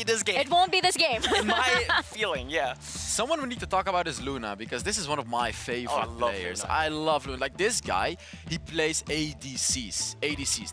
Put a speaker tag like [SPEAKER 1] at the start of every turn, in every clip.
[SPEAKER 1] be this game.
[SPEAKER 2] It won't be this game.
[SPEAKER 1] In my feeling, yeah.
[SPEAKER 3] Someone we need to talk about is Luna, because this is one of my favorite
[SPEAKER 1] I love
[SPEAKER 3] players.
[SPEAKER 1] Luna.
[SPEAKER 3] I love Luna. Like this guy, he plays ADCs,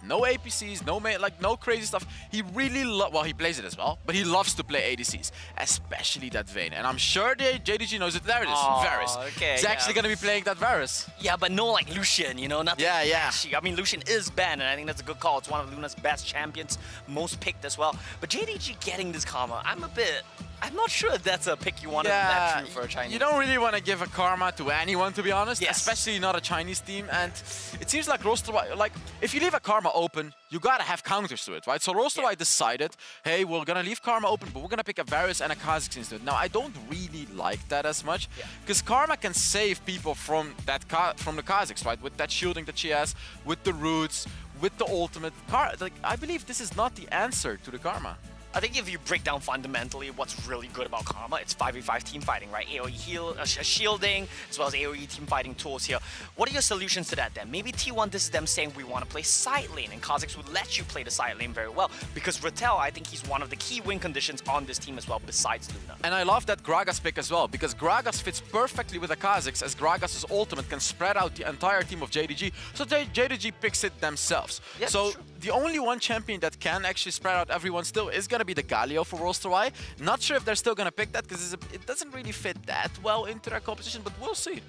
[SPEAKER 3] no APCs, no crazy stuff. He really well, he plays it as well, but he loves to play ADCs, especially that Vayne. And I'm sure the JDG knows it. There it is, Varus.
[SPEAKER 1] Okay,
[SPEAKER 3] He's actually gonna be playing that Varus.
[SPEAKER 1] Yeah, but no like Lucian, you know, nothing
[SPEAKER 3] Yeah.
[SPEAKER 1] flashy. I mean, Lucian is banned, and I think that's a good call. It's one of Luna's best champions, most picked as well. But JDG getting this Karma, I'm not sure if that's a pick you want to that true for a Chinese.
[SPEAKER 3] You don't really want to give a Karma to anyone, to be honest,
[SPEAKER 1] Yes.
[SPEAKER 3] especially not a Chinese team. And it seems like Rolster, like, if you leave a Karma open, you gotta have counters to it, right? So Rolster decided, hey, we're gonna leave Karma open, but we're gonna pick a Varus and a Kha'Zix instead. Now, I don't really like that as much, because Karma can save people from that from the Kha'Zix, right? With that shielding that she has, with the roots, with the ultimate. Like, I believe this is not the answer to the Karma.
[SPEAKER 1] I think if you break down fundamentally what's really good about Karma, it's 5v5 team fighting, right? AoE heal, shielding, as well as AoE team fighting tools here. What are your solutions to that then? Maybe T1, this is them saying we want to play side lane, and Kha'Zix would let you play the side lane very well. Because Rattel, I think he's one of the key win conditions on this team as well, besides Luna.
[SPEAKER 3] And I love that Gragas pick as well, because Gragas fits perfectly with the Kha'Zix, as Gragas' ultimate can spread out the entire team of JDG, so JDG picks it themselves.
[SPEAKER 1] Yeah,
[SPEAKER 3] so the only one champion that can actually spread out everyone still is going to be the Galio for Rolster Y. Not sure if they're still going to pick that, because it doesn't really fit that well into their composition, but we'll see.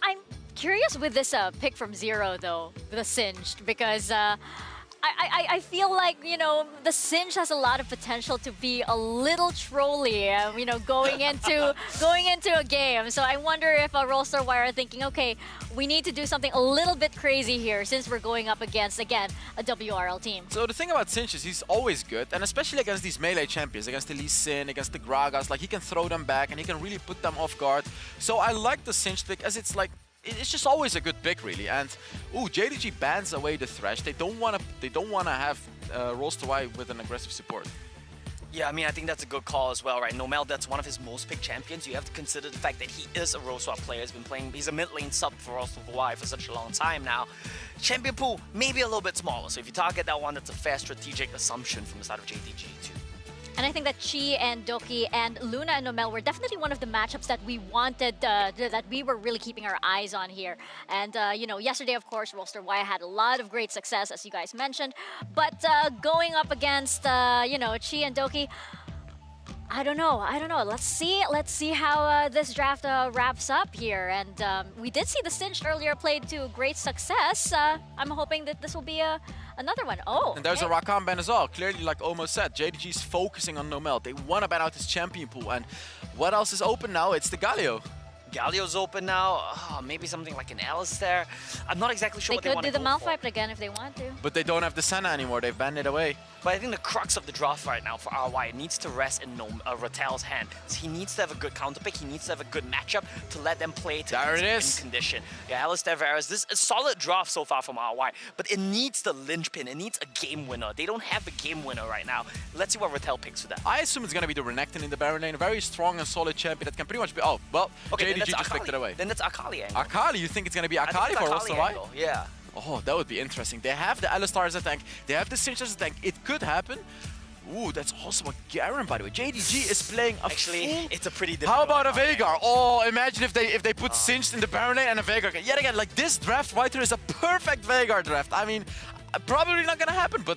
[SPEAKER 2] I'm curious with this pick from Zero, though, the Singed, because I feel like, you know, the Singed has a lot of potential to be a little trolly, you know, going into a game. So I wonder if Rolster Y are thinking, okay, we need to do something a little bit crazy here since we're going up against, again, a WRL team.
[SPEAKER 3] So the thing about Sinch is he's always good, and especially against these melee champions, against the Lee Sin, against the Gragas, like he can throw them back and he can really put them off guard. So I like the Sinch pick, as it's like, it's just always a good pick, really. And JDG bans away the Thresh. They don't wanna have Rolster Y with an aggressive support.
[SPEAKER 1] Yeah, I mean, I think that's a good call as well, right? Nomel, that's one of his most picked champions. You have to consider the fact that he is a role swap player. He's been playing, he's a mid lane sub for Rolster Y for such a long time now. Champion pool, maybe a little bit smaller. So if you target that one, that's a fair strategic assumption from the side of JDG too.
[SPEAKER 2] And I think that Chi and Doki and Luna and Nomel were definitely one of the matchups that we wanted, that we were really keeping our eyes on here. And, you know, yesterday, of course, Rolster Y had a lot of great success, as you guys mentioned. But going up against, you know, Chi and Doki, I don't know. Let's see how this draft wraps up here. And we did see the Singed earlier played to great success. I'm hoping that this will be another one. Oh,
[SPEAKER 3] and there's a Rakan ban as well. Clearly, like almost said, JDG's focusing on Nomel. They want to ban out his champion pool. And what else is open now? It's the Galio.
[SPEAKER 1] Galio's open now. Maybe something like an Alistair. I'm not exactly sure what they want to
[SPEAKER 2] do
[SPEAKER 1] go
[SPEAKER 2] the
[SPEAKER 1] for.
[SPEAKER 2] Malphite again if they want to.
[SPEAKER 3] But they don't have the Senna anymore. They've banned it away.
[SPEAKER 1] But I think the crux of the draft right now for RY needs to rest in Rattel's hand. He needs to have a good counter pick. He needs to have a good matchup to let them play to his win condition. Yeah, Alistair Varus. This is a solid draft so far from RY, but it needs the linchpin. It needs a game winner. They don't have a game winner right now. Let's see what Rattel picks for that.
[SPEAKER 3] I assume it's going to be the Renekton in the Baron lane. A very strong and solid champion that can pretty much be... Oh, well,
[SPEAKER 1] okay,
[SPEAKER 3] JDG just picked it away.
[SPEAKER 1] Then that's Akali angle.
[SPEAKER 3] Akali? You think it's going to be Akali for Rolster Y?
[SPEAKER 1] Yeah.
[SPEAKER 3] Oh, that would be interesting. They have the Alistar as a tank. They have the Sinch as a tank. It could happen. Ooh, that's also a Garen, by the way. JDG is playing a
[SPEAKER 1] it's a pretty difficult.
[SPEAKER 3] How about a Veigar? Oh, imagine if they put Singed in the Baron lane and a Veigar. Yet again, like this draft right here is a perfect Veigar draft. I mean, probably not gonna happen, but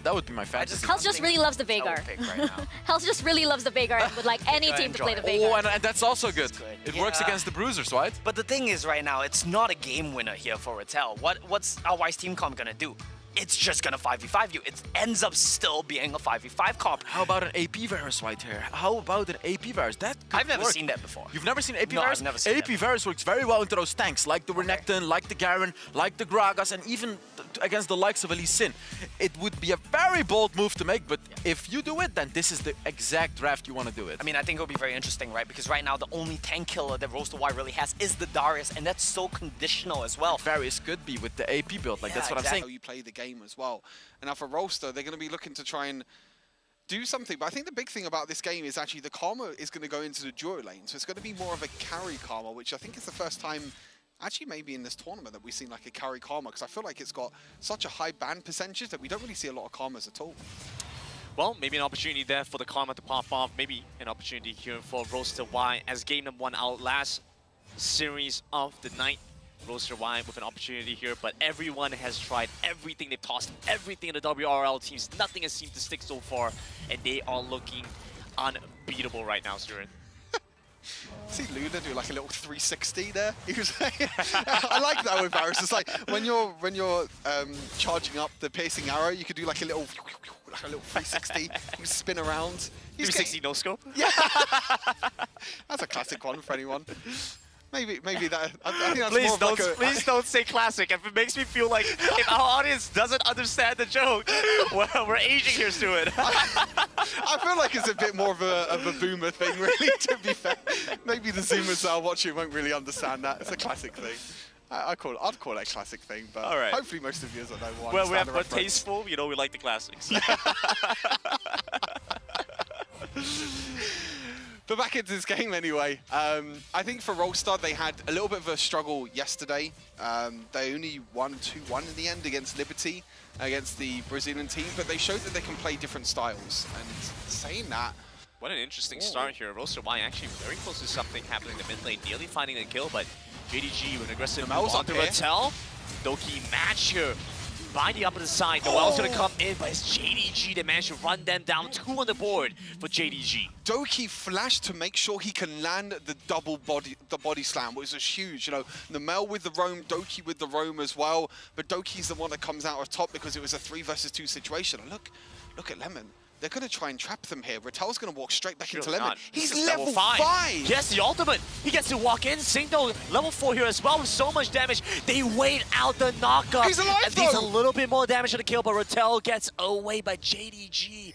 [SPEAKER 3] that would be my fantasy.
[SPEAKER 2] Hels just really loves the Veigar.
[SPEAKER 1] Right
[SPEAKER 2] Hels just really loves the Veigar and would like any team to play the Veigar.
[SPEAKER 3] Oh, and that's also good. It works against the Bruisers, right?
[SPEAKER 1] But the thing is, right now, it's not a game winner here for Rattel. What's RY's team comp gonna do? It's just gonna 5v5 you. It ends up still being a 5v5 comp.
[SPEAKER 3] How about an AP Varus right here? How about an AP Varus? That could
[SPEAKER 1] I've never
[SPEAKER 3] work.
[SPEAKER 1] seen that before.
[SPEAKER 3] You've never seen AP
[SPEAKER 1] No,
[SPEAKER 3] Varus?
[SPEAKER 1] I've never seen
[SPEAKER 3] AP Varus works very well into those tanks, like the Renekton, like the Garen, like the Gragas, and even against the likes of Lee Sin. It would be a very bold move to make, but if you do it, then this is the exact draft you want to do it.
[SPEAKER 1] I mean, I think it'll be very interesting, right? Because right now, the only tank killer that Rolster Y really has is the Darius, and that's so conditional as well.
[SPEAKER 3] Varus could be with the AP build, like that's what I'm saying.
[SPEAKER 4] You play the game as well. And now for Rolster, they're going to be looking to try and do something. But I think the big thing about this game is actually the Karma is going to go into the duo lane. So it's going to be more of a carry Karma, which I think is the first time, actually maybe in this tournament, that we've seen like a carry Karma. Because I feel like it's got such a high ban percentage that we don't really see a lot of Karmas at all.
[SPEAKER 5] well, maybe an opportunity there for the Karma to pop off. Maybe an opportunity here for Rolster Y as game number 1 out last series of the night. Rolster Y with an opportunity here, but everyone has tried everything. They've tossed everything in the WRL teams. Nothing has seemed to stick so far, and they are looking unbeatable right now, Stuart.
[SPEAKER 4] See Luna do like a little 360 there. He was I like that with Varus. It's like when you're charging up the piercing arrow, you could do like a little 360. You can spin around.
[SPEAKER 5] 360 no scope.
[SPEAKER 4] Yeah, that's a classic one for anyone. Maybe that. I think that's
[SPEAKER 5] Please
[SPEAKER 4] more of
[SPEAKER 5] don't,
[SPEAKER 4] like a,
[SPEAKER 5] please don't say classic. If it makes me feel like if our audience doesn't understand the joke, well, we're aging here, Stuart.
[SPEAKER 4] I feel like it's a bit more of a boomer thing, really. To be fair, maybe the Zoomers that are watching won't really understand that. It's a classic thing. I'd call it a classic thing, but
[SPEAKER 5] All right.
[SPEAKER 4] hopefully most of you will know.
[SPEAKER 5] Well, we're tasteful. You know, we like the classics.
[SPEAKER 4] But back into this game anyway, I think for Rolster, they had a little bit of a struggle yesterday. They only won 2-1 in the end against Liberty, against the Brazilian team, but they showed that they can play different styles. And saying that,
[SPEAKER 5] What an interesting start here. Rolster Y actually very close to something happening in the mid lane, nearly finding a kill, but JDG with an aggressive move
[SPEAKER 4] Noel's up
[SPEAKER 5] onto
[SPEAKER 4] here.
[SPEAKER 5] Rattel. Doki match here by the opposite side. Noel's gonna come in, but it's JDG that managed to run them down. 2 on the board for JDG.
[SPEAKER 4] Doki flashed to make sure he can land the body slam, which was huge. You know, Nomel with the roam, Doki with the roam as well. But Doki's the one that comes out on top because it was a 3 versus 2 situation. And look at Lemon. They're going to try and trap them here. Rattel's going to walk straight back into Lemon. He's level 5.
[SPEAKER 5] He has the ultimate. He gets to walk in. Singdo level 4 here as well with so much damage. They wait out the knockup.
[SPEAKER 4] He's alive,
[SPEAKER 5] and needs a
[SPEAKER 4] though.
[SPEAKER 5] little bit more damage to the kill, but Rattel gets away by JDG.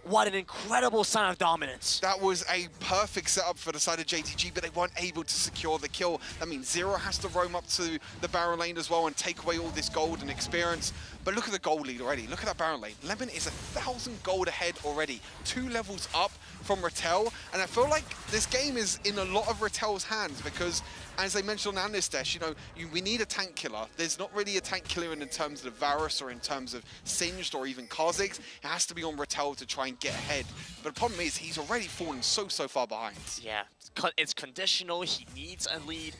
[SPEAKER 5] What an incredible sign of dominance.
[SPEAKER 4] That was a perfect setup for the side of JDG, but they weren't able to secure the kill. That means Zero has to roam up to the Baron lane as well and take away all this gold and experience. But look at the gold lead already. Look at that Baron lane. Lemon is 1,000 gold ahead already. 2 levels up from Rattel. And I feel like this game is in a lot of Rattel's hands because, as they mentioned on Anistesh, you know, we need a tank killer. There's not really a tank killer in terms of Varus or in terms of Singed or even Kha'Zix. It has to be on Rattel to try and get ahead. But the problem is he's already fallen so far behind.
[SPEAKER 5] Yeah, it's conditional. He needs a lead.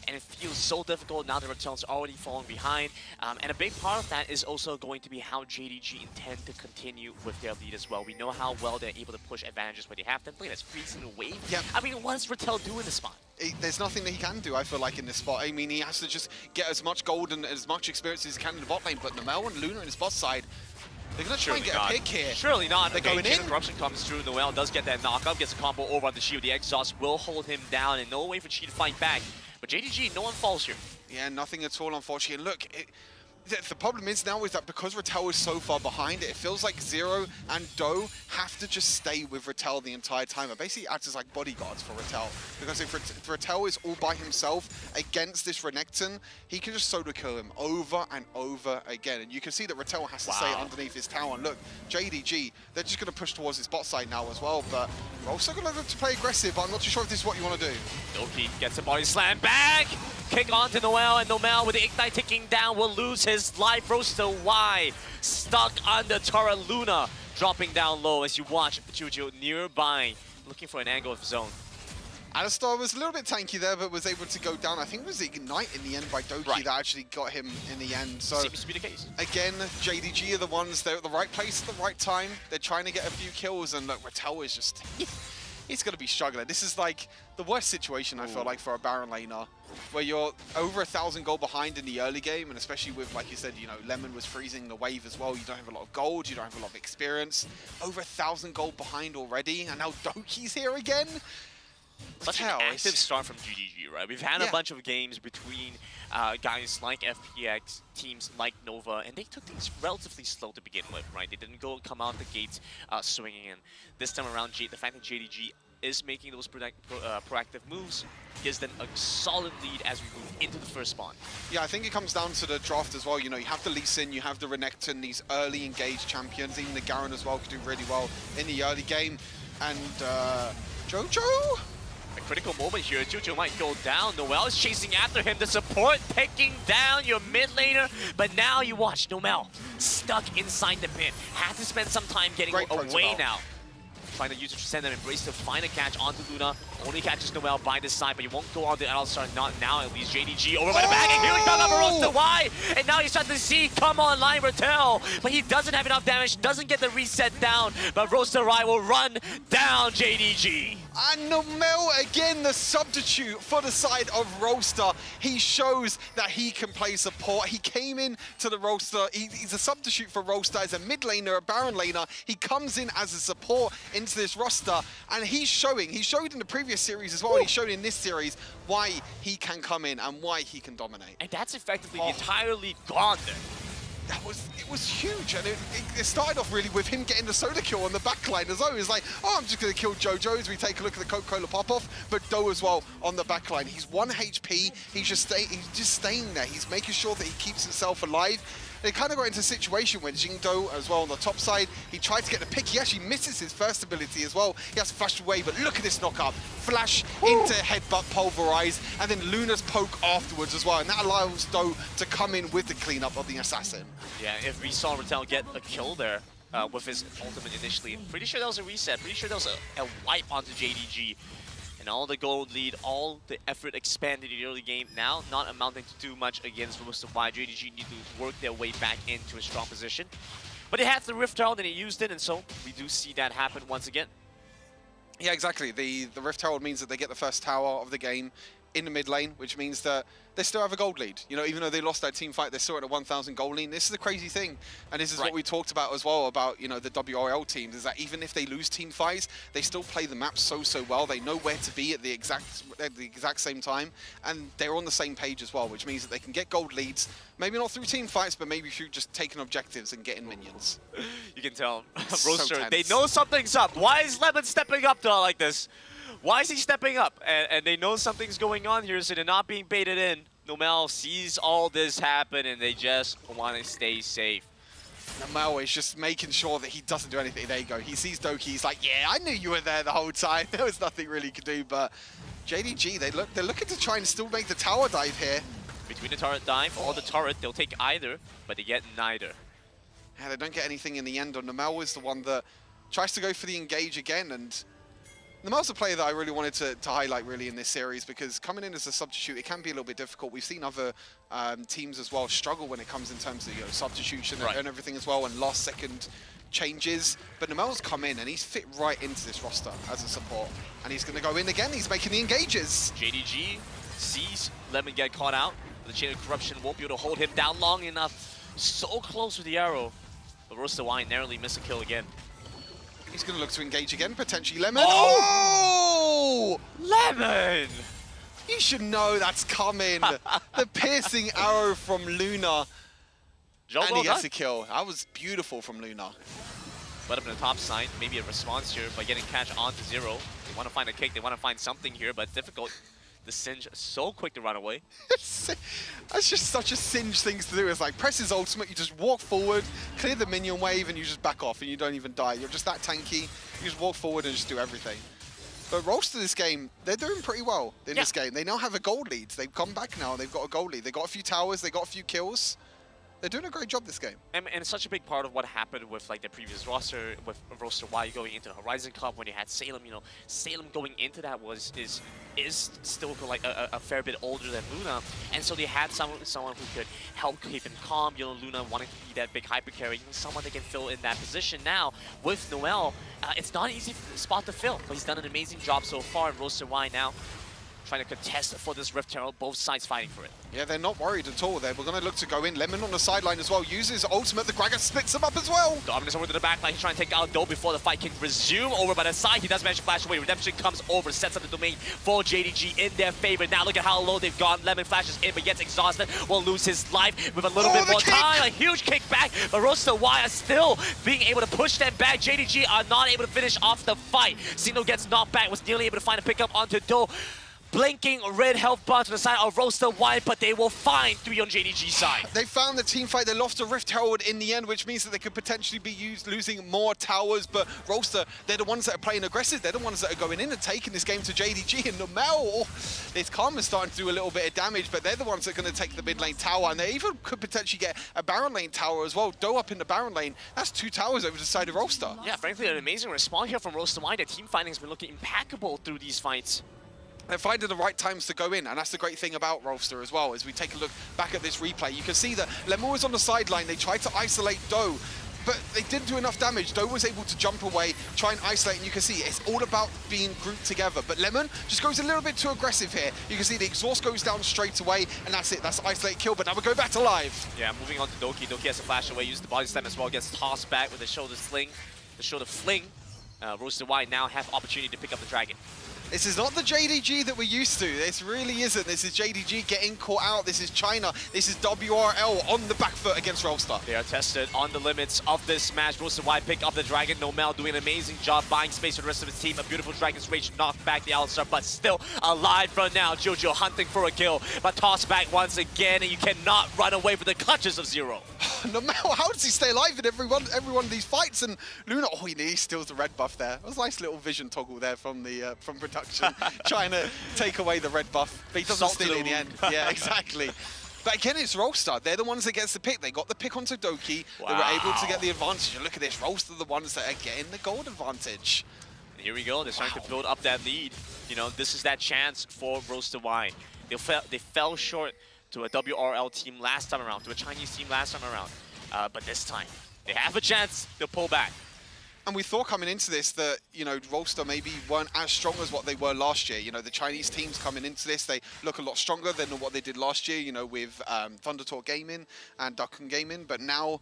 [SPEAKER 5] And it feels so difficult now that Rattel's already falling behind. And a big part of that is also going to be how JDG intend to continue with their lead as well. We know how well they're able to push advantages where they have them. Look at that freezing wave.
[SPEAKER 4] Yep.
[SPEAKER 5] I mean, what does Rattel do in this spot?
[SPEAKER 4] There's nothing that he can do, I feel like, in this spot. I mean, he has to just get as much gold and as much experience as he can in the bot lane. But Nomel and Luna in his bot side, they're going to try and get a pick here.
[SPEAKER 5] Surely not.
[SPEAKER 4] They're
[SPEAKER 5] Okay,
[SPEAKER 4] going
[SPEAKER 5] Chain
[SPEAKER 4] in.
[SPEAKER 5] of Corruption comes through. Noel does get that knockup, gets a combo over on the shield. The exhaust will hold him down, and no way for Chi to fight back. But JDG, no one falls here.
[SPEAKER 4] Yeah, nothing at all, unfortunately. And look, the problem is now is that because Rattel is so far behind, it feels like Zero and Do have to just stay with Rattel the entire time. It basically acts as like bodyguards for Rattel. Because if Rattel is all by himself against this Renekton, he can just solo kill him over and over again. And you can see that Rattel has to stay underneath his tower. And look, JDG, they're just going to push towards his bot side now as well. But we're also going to look to play aggressive, but I'm not too sure if this is what you want to do.
[SPEAKER 5] Doki gets a body slam back. Kick on to Noel, and Nomel with the Ignite ticking down will lose his life. Rolster Y stuck under Tara. Luna dropping down low as you watch Juju nearby, looking for an angle of his own.
[SPEAKER 4] Alistar was a little bit tanky there, but was able to go down. I think it was the Ignite in the end by Doki that actually got him in the end. So
[SPEAKER 5] Seems to be the case.
[SPEAKER 4] again, JDG are the ones, they're at the right place at the right time. They're trying to get a few kills, and look, Rattel is just... He's going to be struggling. This is like the worst situation, I feel like, for a Baron laner, where you're over 1,000 gold behind in the early game, and especially with, like you said, you know, Lemon was freezing the wave as well. You don't have a lot of gold, you don't have a lot of experience. Over 1,000 gold behind already, and now Doki's here again.
[SPEAKER 5] Such an active start from JDG, right? We've had a bunch of games between guys like FPX, teams like Nova, and they took things relatively slow to begin with, right? They didn't come out the gates swinging in. This time around, the fact that JDG is making those proactive moves gives them a solid lead as we move into the first spawn.
[SPEAKER 4] Yeah, I think it comes down to the draft as well. You know, you have the Lee Sin, you have the Renekton, these early engaged champions. Even the Garen as well could do really well in the early game. And Jojo?
[SPEAKER 5] A critical moment here. Jojo might go down. Noel is chasing after him. The support picking down your mid laner. But now you watch Noel stuck inside the pit. Had to spend some time getting away now. Trying to use the Transcendent Embrace to find a catch onto Luna. Only catches Noel by this side, but he won't go on the Alistar. Not now, at least. JDG over by the back, and here we come up Rolster. Why? And now he's starting to see come online Ratel, but he doesn't have enough damage, doesn't get the reset down, but Rolster will run down JDG.
[SPEAKER 4] And Nomel again, the substitute for the side of Rolster. He shows that he can play support. He came in to the Rolster. He's a substitute for Rolster as a mid laner, a Baron laner. He comes in as a support into this roster, and he showed in the previous series as well, and he showed in this series why he can come in and why he can dominate.
[SPEAKER 5] And that's effectively the entire lead gone there.
[SPEAKER 4] It was huge, and it started off really with him getting the solo kill on the backline as well. He was like, oh, I'm just going to kill Jojo as we take a look at the Coca-Cola pop-off, but Do as well on the backline. He's 1 HP, he's just staying there. He's making sure that he keeps himself alive. They kind of got into a situation when Jingdo as well on the top side, he tried to get the pick. He actually misses his first ability as well. He has to flash away, but look at this knockup. Flash into headbutt, pulverize, and then Luna's poke afterwards as well. And that allows Do to come in with the cleanup of the assassin.
[SPEAKER 5] Yeah, if we saw Ratel get a kill there with his ultimate initially, pretty sure that was a reset. Pretty sure that was a wipe onto JDG. And all the gold lead, all the effort expanded in the early game, now not amounting to too much against Rolster. Why JDG need to work their way back into a strong position. But they had the Rift Herald and they used it, and so we do see that happen once again.
[SPEAKER 4] Yeah, exactly. The Rift Herald means that they get the first tower of the game in the mid lane, which means that they still have a gold lead. You know, even though they lost that team fight, they're still at a 1,000 gold lead. This is the crazy thing, and this is what we talked about as well about, you know, the WRL teams, is that even if they lose team fights, they still play the map so well. They know where to be at the exact same time, and they're on the same page as well, which means that they can get gold leads, maybe not through team fights, but maybe through just taking objectives and getting minions.
[SPEAKER 5] You can tell, Rolster, they know something's up. Why is Lemon stepping up to like this? Why is he stepping up? And they know something's going on here, so they're not being baited in. Nomel sees all this happen, and they just want to stay safe.
[SPEAKER 4] Nomel is just making sure that he doesn't do anything. There you go. He sees Doki. He's like, yeah, I knew you were there the whole time. There was nothing really he could do. But JDG, they're looking to try and still make the tower dive here.
[SPEAKER 5] Between the turret dive or the turret, they'll take either, but they get neither.
[SPEAKER 4] Yeah, they don't get anything in the end. Nomel is the one that tries to go for the engage again, and Nomel's a player that I really wanted to highlight really in this series, because coming in as a substitute, it can be a little bit difficult. We've seen other teams as well struggle when it comes in terms of, you know, substitution and everything as well, and last second changes. But Nomel's come in and he's fit right into this roster as a support, and he's going to go in again. He's making the engages.
[SPEAKER 5] JDG sees Lemon get caught out. The Chain of Corruption won't be able to hold him down long enough. So close with the arrow, but Rolster narrowly miss a kill again.
[SPEAKER 4] He's going to look to engage again, potentially Lemon.
[SPEAKER 5] Oh! Lemon!
[SPEAKER 4] You should know that's coming. The piercing arrow from Luna.
[SPEAKER 5] Job
[SPEAKER 4] and
[SPEAKER 5] well
[SPEAKER 4] he gets
[SPEAKER 5] done.
[SPEAKER 4] a kill. That was beautiful from Luna.
[SPEAKER 5] But up in the top side, maybe a response here by getting catch onto Zero. They want to find a kick, they want to find something here, but difficult. The Singe so quick to run away.
[SPEAKER 4] That's just such a Singe thing to do. It's like, press his ultimate, you just walk forward, clear the minion wave, and you just back off, and you don't even die. You're just that tanky. You just walk forward and just do everything. But Rolster this game, they're doing pretty well in this game. They now have a gold lead. They've come back now, they've got a gold lead. They've got a few towers, they've got a few kills. They're doing a great job this game.
[SPEAKER 5] And it's such a big part of what happened with like the previous roster, with Rolster Y going into the Horizon Cup when you had Salem. You know, Salem going into that is still like a fair bit older than Luna, and so they had someone who could help keep him calm. You know, Luna wanting to be that big hyper carry, someone that can fill in that position. Now with Noel, it's not an easy spot to fill, but he's done an amazing job so far. And Rolster Y now trying to contest for this Rift Herald, both sides fighting for it.
[SPEAKER 4] Yeah, they're not worried at all. We're going to look to go in. Lemon on the sideline as well, uses ultimate. The Gragger splits him up as well.
[SPEAKER 5] Dominus over to the back line. He's trying to take out Do before the fight can resume. Over by the side, he does manage to flash away. Redemption comes over, sets up the domain for JDG in their favor. Now look at how low they've gone. Lemon flashes in, but gets exhausted. Will lose his life with a little bit more time. A huge kick back, but Rolster Y are still being able to push them back. JDG are not able to finish off the fight. Sino gets knocked back, was nearly able to find a pickup onto Do. blinking red health bar to the side of Rolster White, but they will find 3 on JDG's side.
[SPEAKER 4] They found the team fight. They lost a Rift Herald in the end, which means that they could potentially be losing more towers. But Rolster, they're the ones that are playing aggressive. They're the ones that are going in and taking this game to JDG. And Nomel, this Karma's starting to do a little bit of damage, but they're the ones that are going to take the mid lane tower. And they even could potentially get a Baron lane tower as well. Doe up in the Baron lane. That's 2 towers over the side of Rolster.
[SPEAKER 5] Yeah, frankly, an amazing response here from Rolster White. Their team fighting's been looking impeccable through these fights.
[SPEAKER 4] They're finding the right times to go in, and that's the great thing about Rolster as well. As we take a look back at this replay, you can see that Lemon was on the sideline. They tried to isolate Doe, but they didn't do enough damage. Doe was able to jump away, try and isolate, and you can see it's all about being grouped together. But Lemon just goes a little bit too aggressive here. You can see the exhaust goes down straight away, and that's it. That's the isolated kill, but now we go back to live.
[SPEAKER 5] Yeah, moving on to Doki. Doki has a flash away, uses the body slam as well, gets tossed back with the shoulder sling. The shoulder fling. Rolster White now have opportunity to pick up the dragon.
[SPEAKER 4] This is not the JDG that we're used to. This really isn't. This is JDG getting caught out. This is China. This is WRL on the back foot against Rolster.
[SPEAKER 5] They are tested on the limits of this match. Rolster White pick up the dragon. Nomel doing an amazing job buying space for the rest of his team. A beautiful Dragon's Rage knocked back the Alistar, but still alive for now. Jojo hunting for a kill, but tossed back once again, and you cannot run away from the clutches of Zero.
[SPEAKER 4] Nomel, how does he stay alive in every one of these fights? And Luna, oh, he steals the red buff there. It was a nice little vision toggle there from the from production. Trying to take away the red buff, but he doesn't steal it in the end. Yeah, exactly. But again, it's Rolster. They're the ones that gets the pick. They got the pick onto Doki. Wow. They were able to get the advantage. And look at this. Rolster are the ones that are getting the gold advantage.
[SPEAKER 5] And here we go. They're starting to build up that lead. You know, this is that chance for Rolster White. They fell short to a WRL team last time around, to a Chinese team last time around. But this time, they have a chance to pull back.
[SPEAKER 4] And we thought coming into this that, you know, Rolster maybe weren't as strong as what they were last year. You know, the Chinese teams coming into this, they look a lot stronger than what they did last year, you know, with Thundertalk Gaming and Duckun Gaming. But now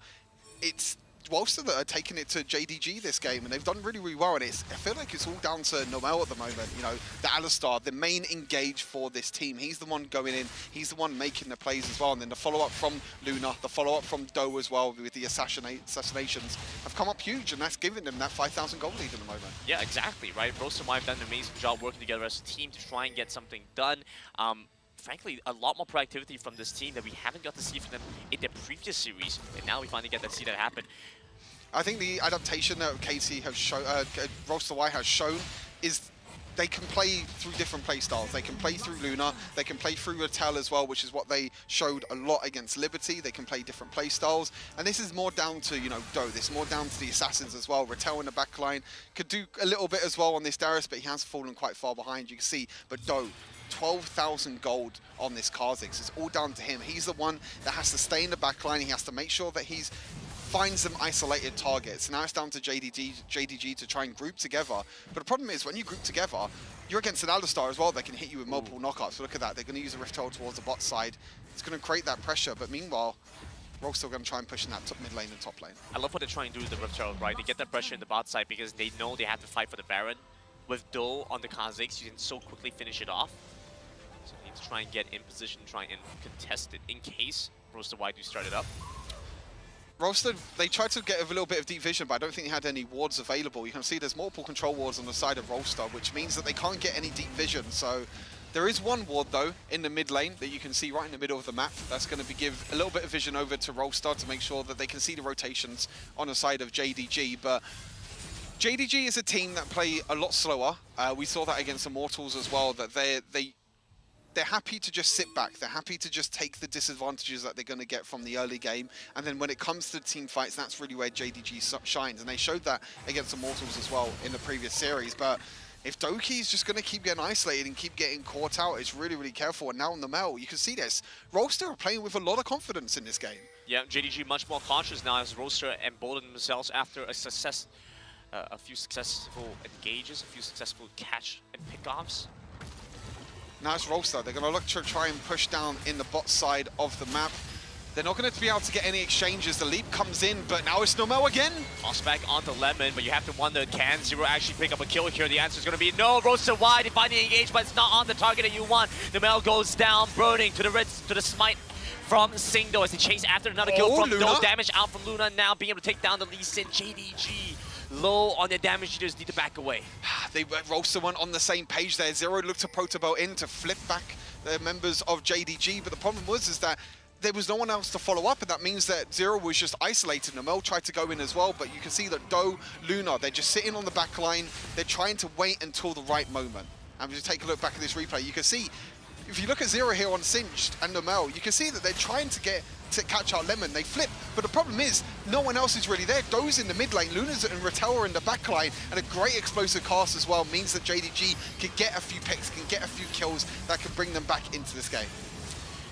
[SPEAKER 4] it's Rolster that are taking it to JDG this game, and they've done really, really well. And I feel like it's all down to Nomel at the moment. You know, the Alistar, the main engage for this team. He's the one going in. He's the one making the plays as well. And then the follow-up from Luna, the follow-up from Doe as well with the assassinations have come up huge, and that's giving them that 5,000 gold lead at the moment.
[SPEAKER 5] Yeah, exactly, right? Rolster White have done an amazing job working together as a team to try and get something done. Frankly, a lot more proactivity from this team that we haven't got to see from them in the previous series, and now we finally get to see that happen.
[SPEAKER 4] I think the adaptation that KT have shown, Rolster White has shown, is they can play through different play styles. They can play through Luna, they can play through Ratel as well, which is what they showed a lot against Liberty. They can play different play styles, and this is more down to, you know, Doe. This is more down to the assassins as well. Ratel in the back line could do a little bit as well on this Darius, but he has fallen quite far behind, you can see. But Doe, 12,000 gold on this Kha'Zix. It's all down to him. He's the one that has to stay in the back line. He has to make sure that he's finds them isolated targets. Now it's down to JDG to try and group together. But the problem is, when you group together, you're against an Alistar as well that can hit you with multiple knockouts. So look at that. They're going to use a Rift Herald towards the bot side. It's going to create that pressure. But meanwhile, Rogue's still going to try and push in that mid lane and top lane.
[SPEAKER 5] I love what they're trying to do with the Rift Herald, right? They get that pressure in the bot side because they know they have to fight for the Baron. With Doe on the Kha'Zix, you can so quickly finish it off. So they need to try and get in position, try and contest it in case Rolster White do start it up.
[SPEAKER 4] Rolster, they tried to get a little bit of deep vision, but I don't think they had any wards available. You can see there's multiple control wards on the side of Rolster, which means that they can't get any deep vision. So there is one ward, though, in the mid lane that you can see right in the middle of the map. That's going to give a little bit of vision over to Rolster to make sure that they can see the rotations on the side of JDG. But JDG is a team that play a lot slower. We saw that against Immortals as well, that they're happy to just sit back. They're happy to just take the disadvantages that they're going to get from the early game. And then when it comes to team fights, that's really where JDG shines. And they showed that against Immortals as well in the previous series. But if Doki's just going to keep getting isolated and keep getting caught out, it's really, really careful. And now on the Mel, you can see this. Rolster are playing with a lot of confidence in this game.
[SPEAKER 5] Yeah, JDG much more cautious now as Rolster emboldened themselves after a few successful engages, a few successful catch and pickoffs.
[SPEAKER 4] Now it's Rolster. They're going to look to try and push down in the bot side of the map. They're not going to be able to get any exchanges. The leap comes in, but now it's Nomel again.
[SPEAKER 5] Toss back onto Lemon, but you have to wonder, can Zero actually pick up a kill here? The answer is going to be no. Rolster wide, they find the engage, but it's not on the target that you want. Nomel goes down, burning to the smite from Singdo as he chase after another kill from
[SPEAKER 4] Luna.
[SPEAKER 5] No damage out from Luna, now being able to take down the Lee Sin. JDG low on their damage, you just need to back away.
[SPEAKER 4] They Rolster one on the same page there. Zero looked to Protobelt in to flip back the members of JDG, but the problem is that there was no one else to follow up, and that means that Zero was just isolated. Nomel tried to go in as well, but you can see that Do, Luna, they're just sitting on the back line. They're trying to wait until the right moment. And just take a look back at this replay, you can see, if you look at Zero here on Singed and Nomel, you can see that they're trying to catch out Lemon. They flip, but the problem is no one else is really there. Do's in the mid lane, Luna's and Rattel are in the back line, and a great explosive cast as well means that JDG can get a few picks, can get a few kills that can bring them back into this game.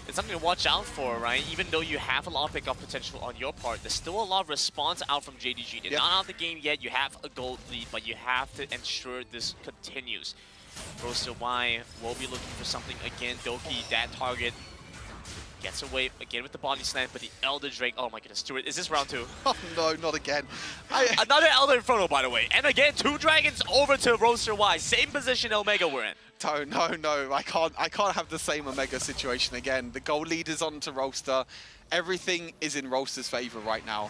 [SPEAKER 5] It's something to watch out for, right? Even though you have a lot of pickup potential on your part, there's still a lot of response out from JDG. They're not out of the game yet. You have a gold lead, but you have to ensure this continues. Rolster Y will be looking for something again. Doki, that target, gets away again with the body slam, but the Elder Drake, oh my goodness, Stuart, is this round 2?
[SPEAKER 4] Oh no, not again.
[SPEAKER 5] Another Elder Inferno, by the way. And again, 2 dragons over to Rolster Y. Same position Omega we're in.
[SPEAKER 4] No, I can't have the same Omega situation again. The gold lead is on to Rolster. Everything is in Rolster's favor right now.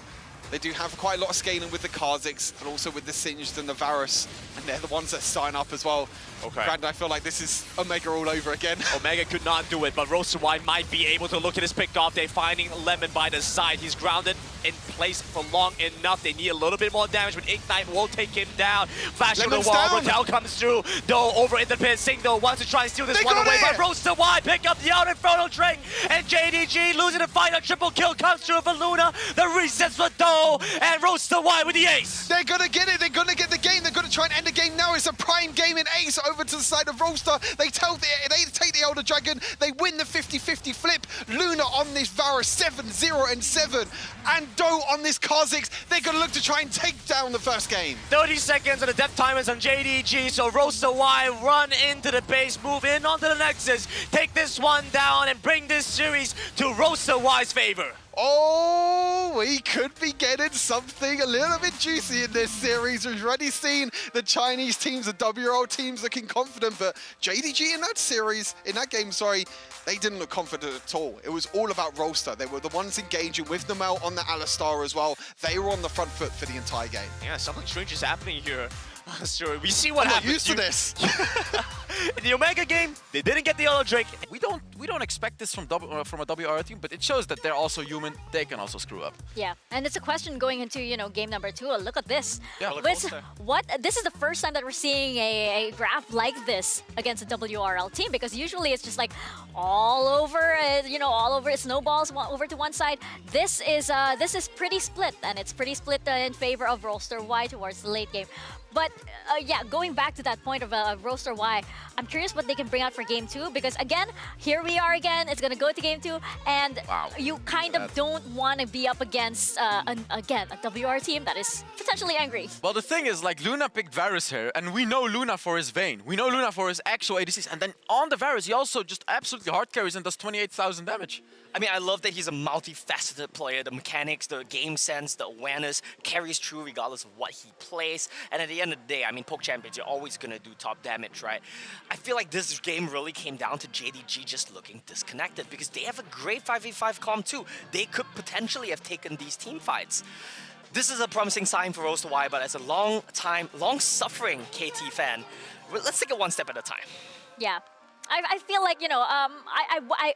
[SPEAKER 4] They do have quite a lot of scaling with the Kha'Zix, but also with the Singed and the Varus, and they're the ones that sign up as well.
[SPEAKER 5] Okay.
[SPEAKER 4] Brandon, I feel like this is Omega all over again.
[SPEAKER 5] Omega could not do it, but Rolster Y might be able to look at his pick off. They're finding Lemon by the side. He's grounded in place for long enough. They need a little bit more damage, but Ignite will take him down. Flash on the wall, Rattel comes through. Doe over in the pit. Sing though wants to try and steal this one away, but Rolster Y pick up the Outer Inferno Drake, and JDG losing the fight. A triple kill comes through for Luna. The resets for Doe, and Rolster Y with the ace.
[SPEAKER 4] They're gonna get it. They're gonna get the game. They're gonna try and end the game now. It's a prime game in ace over to the side of Rolster. They take the Elder Dragon. They win the 50-50 flip. Luna on this Varus 7-0 and 7, and Doe on this Kha'Zix. They're gonna look to try and take down the first game.
[SPEAKER 5] 30 seconds and the death time is on JDG, so Rolster Y run into the base, move in onto the Nexus, take this one down and bring this series to Rolster Y's favor.
[SPEAKER 4] Oh, we could be getting something a little bit juicy in this series. We've already seen the Chinese teams, the WRL teams looking confident, but JDG in that series, in that game, sorry, they didn't look confident at all. It was all about Rolster. They were the ones engaging with Nomel on the Alistar as well. They were on the front foot for the entire game.
[SPEAKER 5] Yeah, something strange is happening here. Sure, we see what happens.
[SPEAKER 4] I'm not used to this.
[SPEAKER 5] In the Omega game, they didn't get the Elder Drake.
[SPEAKER 3] We don't expect this from a WR team, but it shows that they're also human. They can also screw up.
[SPEAKER 2] Yeah, and it's a question going into, game number 2. Look at this.
[SPEAKER 3] Yeah,
[SPEAKER 2] This is the first time that we're seeing a graph like this against a WRL team, because usually it's just like all over, all over, it snowballs over to one side. This is pretty split, and it's pretty split in favor of Rolster Y towards the late game. But yeah, going back to that point of Rolster Y, I'm curious what they can bring out for game 2, because again, here we are again. It's gonna go to game 2, and you kind of don't want to be up against again a WR team that is potentially angry.
[SPEAKER 3] Well, the thing is, like, Luna picked Varus here, and we know Luna for his Vayne. We know Luna for his actual ADCs, and then on the Varus, he also just absolutely hard carries and does 28,000 damage.
[SPEAKER 1] I mean, I love that he's a multifaceted player. The mechanics, the game sense, the awareness carries through regardless of what he plays. And at the end of the day, I mean, Poke Champions, you're always going to do top damage, right? I feel like this game really came down to JDG just looking disconnected, because they have a great 5v5 comp too. They could potentially have taken these team fights. This is a promising sign for Rolster Y, but as a long-suffering KT fan, let's take it one step at a time.
[SPEAKER 2] Yeah. I feel like,